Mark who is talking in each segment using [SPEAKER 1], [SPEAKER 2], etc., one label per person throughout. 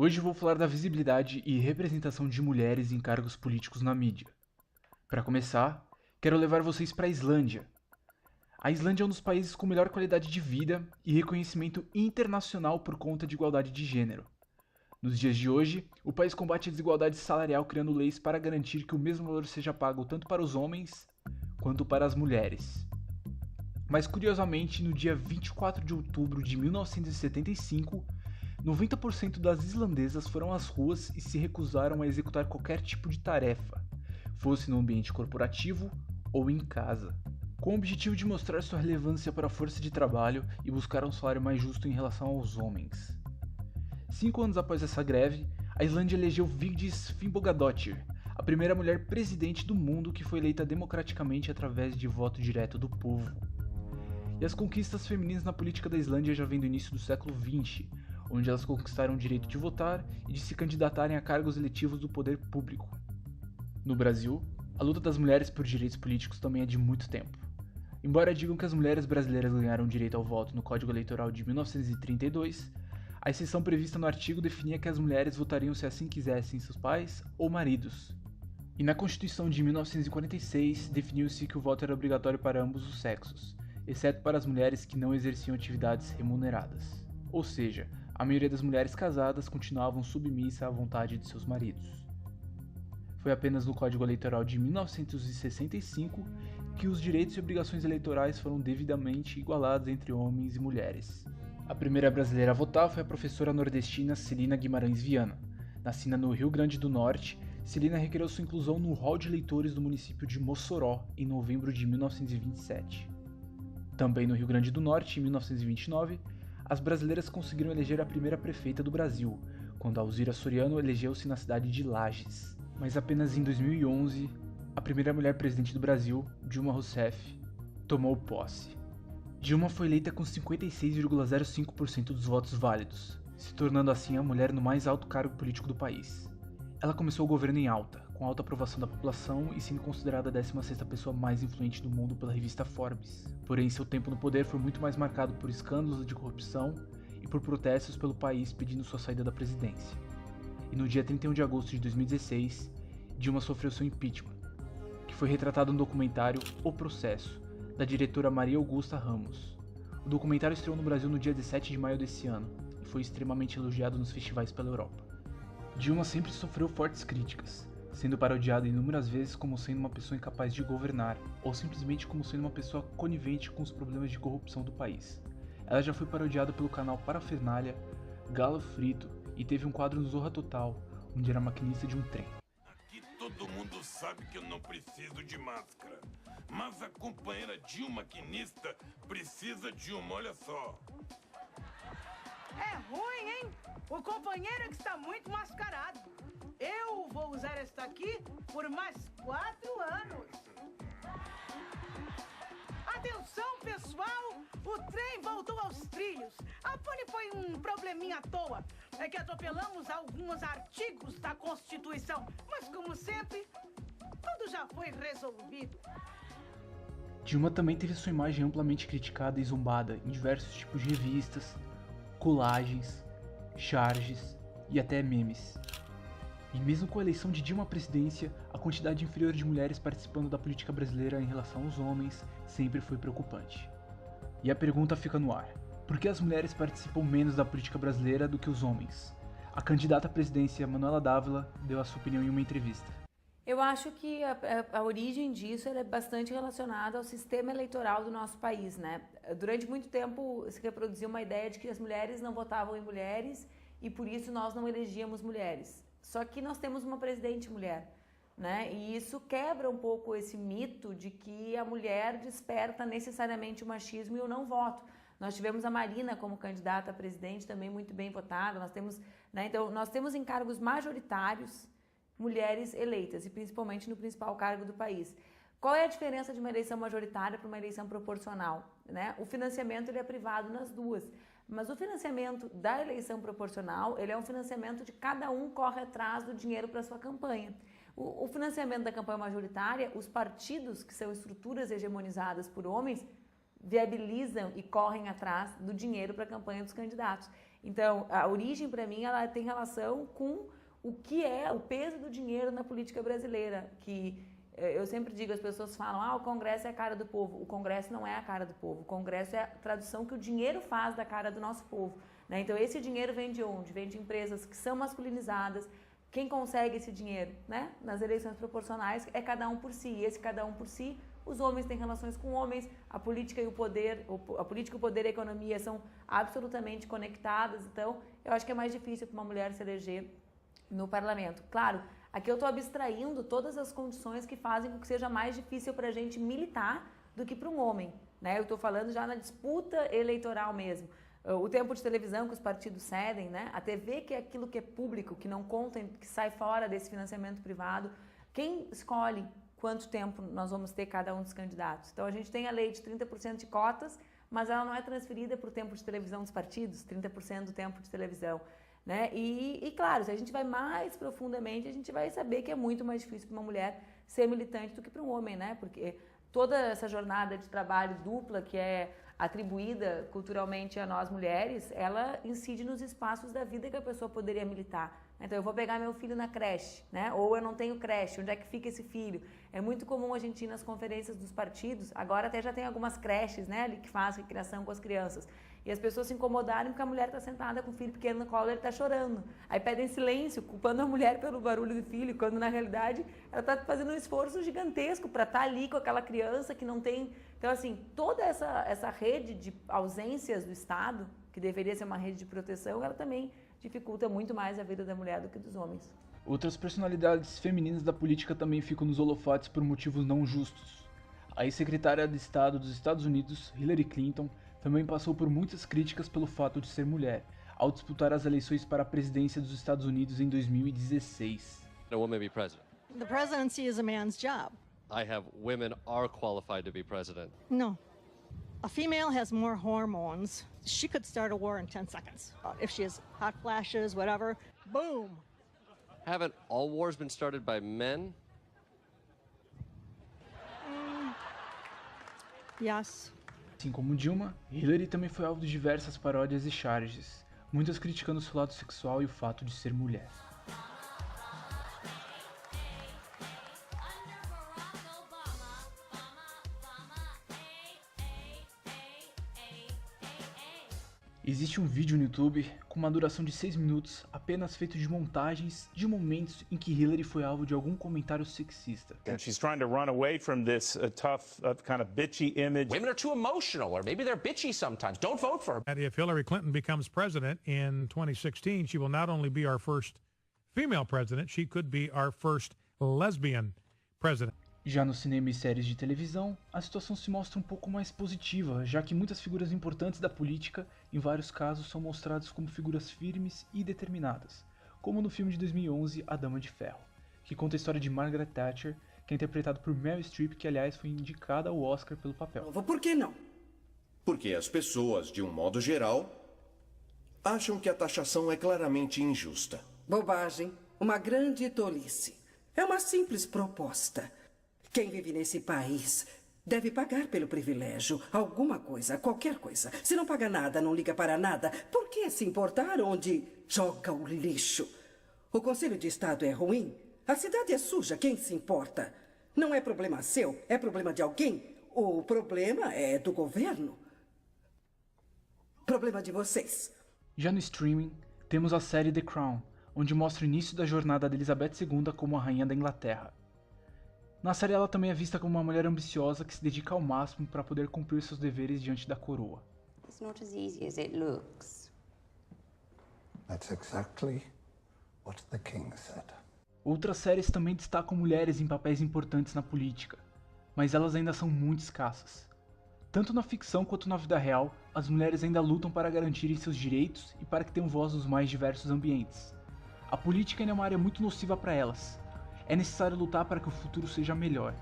[SPEAKER 1] Hoje vou falar da visibilidade e representação de mulheres em cargos políticos na mídia. Para começar, quero levar vocês para a Islândia. A Islândia é um dos países com melhor qualidade de vida e reconhecimento internacional por conta de igualdade de gênero. Nos dias de hoje, o país combate a desigualdade salarial criando leis para garantir que o mesmo valor seja pago tanto para os homens quanto para as mulheres. Mas curiosamente, no dia 24 de outubro de 1975, 90% das islandesas foram às ruas e se recusaram a executar qualquer tipo de tarefa, fosse no ambiente corporativo ou em casa, com o objetivo de mostrar sua relevância para a força de trabalho e buscar um salário mais justo em relação aos homens. 5 anos após essa greve, a Islândia elegeu Vigdís Finnbogadóttir, a primeira mulher presidente do mundo que foi eleita democraticamente através de voto direto do povo. E as conquistas femininas na política da Islândia já vêm do início do século XX, onde elas conquistaram o direito de votar e de se candidatarem a cargos eletivos do poder público. No Brasil, a luta das mulheres por direitos políticos também é de muito tempo. Embora digam que as mulheres brasileiras ganharam direito ao voto no Código Eleitoral de 1932, a exceção prevista no artigo definia que as mulheres votariam se assim quisessem seus pais ou maridos. E na Constituição de 1946 definiu-se que o voto era obrigatório para ambos os sexos, exceto para as mulheres que não exerciam atividades remuneradas. Ou seja, a maioria das mulheres casadas continuavam submissa à vontade de seus maridos. Foi apenas no Código Eleitoral de 1965 que os direitos e obrigações eleitorais foram devidamente igualados entre homens e mulheres. A primeira brasileira a votar foi a professora nordestina Celina Guimarães Viana. Nascida no Rio Grande do Norte, Celina requereu sua inclusão no hall de eleitores do município de Mossoró em novembro de 1927. Também no Rio Grande do Norte, em 1929, as brasileiras conseguiram eleger a primeira prefeita do Brasil, quando Alzira Soriano elegeu-se na cidade de Lages. Mas apenas em 2011, a primeira mulher presidente do Brasil, Dilma Rousseff, tomou posse. Dilma foi eleita com 56,05% dos votos válidos, se tornando assim a mulher no mais alto cargo político do país. Ela começou o governo em alta, com alta aprovação da população e sendo considerada a 16ª pessoa mais influente do mundo pela revista Forbes. Porém, seu tempo no poder foi muito mais marcado por escândalos de corrupção e por protestos pelo país pedindo sua saída da presidência. E no dia 31 de agosto de 2016, Dilma sofreu seu impeachment, que foi retratado no documentário O Processo, da diretora Maria Augusta Ramos. O documentário estreou no Brasil no dia 17 de maio desse ano e foi extremamente elogiado nos festivais pela Europa. Dilma sempre sofreu fortes críticas, sendo parodiada inúmeras vezes como sendo uma pessoa incapaz de governar, ou simplesmente como sendo uma pessoa conivente com os problemas de corrupção do país. Ela já foi parodiada pelo canal Parafernália, Galo Frito e teve um quadro no Zorra Total, onde era maquinista de um trem.
[SPEAKER 2] Aqui todo mundo sabe que eu não preciso de máscara, mas a companheira Dilma maquinista precisa de uma, olha só.
[SPEAKER 3] É ruim, hein? O companheiro é que está muito mascarado. Eu vou usar esta aqui por mais 4 anos. Atenção, pessoal! O trem voltou aos trilhos. A pane foi um probleminha à toa. É que atropelamos alguns artigos da Constituição. Mas, como sempre, tudo já foi resolvido.
[SPEAKER 1] Dilma também teve sua imagem amplamente criticada e zombada em diversos tipos de revistas, colagens, charges e até memes. E mesmo com a eleição de Dilma à presidência, a quantidade inferior de mulheres participando da política brasileira em relação aos homens sempre foi preocupante. E a pergunta fica no ar: por que as mulheres participam menos da política brasileira do que os homens? A candidata à presidência Manuela Dávila deu a sua opinião em uma entrevista.
[SPEAKER 4] Eu acho que a origem disso é bastante relacionada ao sistema eleitoral do nosso país, né? Durante muito tempo se reproduziu uma ideia de que as mulheres não votavam em mulheres e por isso nós não elegíamos mulheres. Só que nós temos uma presidente mulher, né? E isso quebra um pouco esse mito de que a mulher desperta necessariamente o machismo e o não voto. Nós tivemos a Marina como candidata a presidente, também muito bem votada. Nós temos, né? Então, nós temos em cargos majoritários mulheres eleitas, e principalmente no principal cargo do país. Qual é a diferença de uma eleição majoritária para uma eleição proporcional, né? O financiamento ele é privado nas duas, mas o financiamento da eleição proporcional ele é um financiamento de cada um corre atrás do dinheiro para sua campanha. O financiamento da campanha majoritária, os partidos, que são estruturas hegemonizadas por homens, viabilizam e correm atrás do dinheiro para a campanha dos candidatos. Então, a origem, para mim, ela tem relação com o que é o peso do dinheiro na política brasileira, que eu sempre digo, as pessoas falam, o Congresso é a cara do povo. O Congresso não é a cara do povo, o Congresso é a tradução que o dinheiro faz da cara do nosso povo, né? Então, esse dinheiro vem de onde? Vem de empresas que são masculinizadas. Quem consegue esse dinheiro, né? Nas eleições proporcionais é cada um por si, e esse cada um por si, os homens têm relações com homens, a política e o poder, e a economia são absolutamente conectadas, então eu acho que é mais difícil para uma mulher se eleger no parlamento. Claro, aqui eu estou abstraindo todas as condições que fazem com que seja mais difícil para a gente militar do que para um homem, né? Eu estou falando já na disputa eleitoral mesmo. O tempo de televisão que os partidos cedem, né? A TV, que é aquilo que é público, que não conta, que sai fora desse financiamento privado. Quem escolhe quanto tempo nós vamos ter cada um dos candidatos? Então, a gente tem a lei de 30% de cotas, mas ela não é transferida para o tempo de televisão dos partidos, 30% do tempo de televisão, né? E, claro, se a gente vai mais profundamente, a gente vai saber que é muito mais difícil para uma mulher ser militante do que para um homem, né? Porque toda essa jornada de trabalho dupla que é atribuída culturalmente a nós mulheres, ela incide nos espaços da vida que a pessoa poderia militar. Então, eu vou pegar meu filho na creche, né? Ou eu não tenho creche, onde é que fica esse filho? É muito comum a gente ir nas conferências dos partidos, agora até já tem algumas creches, né, ali que fazem criação com as crianças. E as pessoas se incomodarem porque a mulher está sentada com o filho pequeno no colo e ele está chorando. Aí pedem silêncio, culpando a mulher pelo barulho do filho, quando na realidade ela está fazendo um esforço gigantesco para estar ali com aquela criança que não tem... Então, assim, toda essa rede de ausências do Estado, que deveria ser uma rede de proteção, ela também dificulta muito mais a vida da mulher do que dos homens.
[SPEAKER 1] Outras personalidades femininas da política também ficam nos holofotes por motivos não justos. A ex-secretária de Estado dos Estados Unidos, Hillary Clinton, também passou por muitas críticas pelo fato de ser mulher, ao disputar as eleições para a presidência dos Estados Unidos em 2016.
[SPEAKER 5] A woman be president.
[SPEAKER 6] The presidency is a man's job.
[SPEAKER 5] I have women are qualified to be president.
[SPEAKER 6] No. A female has more hormones. She could start a war in 10 seconds. If she has hot flashes, whatever, boom.
[SPEAKER 5] Haven't all wars been started by men?
[SPEAKER 6] Yes.
[SPEAKER 1] Assim como Dilma, Hillary também foi alvo de diversas paródias e charges, muitas criticando seu lado sexual e o fato de ser mulher. Existe um vídeo no YouTube com uma duração de 6 minutos, apenas feito de montagens de momentos em que Hillary foi alvo de algum comentário sexista.
[SPEAKER 7] And she's trying to run away from this tough, kind of bitchy image.
[SPEAKER 8] Women are too emotional, or maybe they're bitchy sometimes. Don't vote for her.
[SPEAKER 9] And if Hillary Clinton becomes president in 2016, she will not only be our first female president, she could be our first lesbian president.
[SPEAKER 1] Já no cinema e séries de televisão, a situação se mostra um pouco mais positiva, já que muitas figuras importantes da política, em vários casos, são mostradas como figuras firmes e determinadas, como no filme de 2011, A Dama de Ferro, que conta a história de Margaret Thatcher, que é interpretado por Meryl Streep, que aliás foi indicada ao Oscar pelo papel.
[SPEAKER 10] Por que não? Porque as pessoas, de um modo geral, acham que a taxação é claramente injusta.
[SPEAKER 11] Bobagem, uma grande tolice. É uma simples proposta. Quem vive nesse país deve pagar pelo privilégio, alguma coisa, qualquer coisa. Se não paga nada, não liga para nada, por que se importar onde joga o lixo? O Conselho de Estado é ruim? A cidade é suja, quem se importa? Não é problema seu, é problema de alguém? O problema é do governo. Problema de vocês.
[SPEAKER 1] Já no streaming, temos a série The Crown, onde mostra o início da jornada de Elizabeth II como a rainha da Inglaterra. Na série ela também é vista como uma mulher ambiciosa que se dedica ao máximo para poder cumprir seus deveres diante da coroa.
[SPEAKER 12] It's not as easy as it looks.
[SPEAKER 13] That's exactly what the king said.
[SPEAKER 1] Outras séries também destacam mulheres em papéis importantes na política, mas elas ainda são muito escassas. Tanto na ficção quanto na vida real, as mulheres ainda lutam para garantirem seus direitos e para que tenham voz nos mais diversos ambientes. A política ainda é uma área muito nociva para elas. É necessário lutar para que o futuro seja melhor,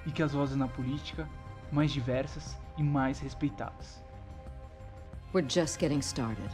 [SPEAKER 1] e que as vozes na política, mais diversas e mais respeitadas.
[SPEAKER 14] We're just getting started.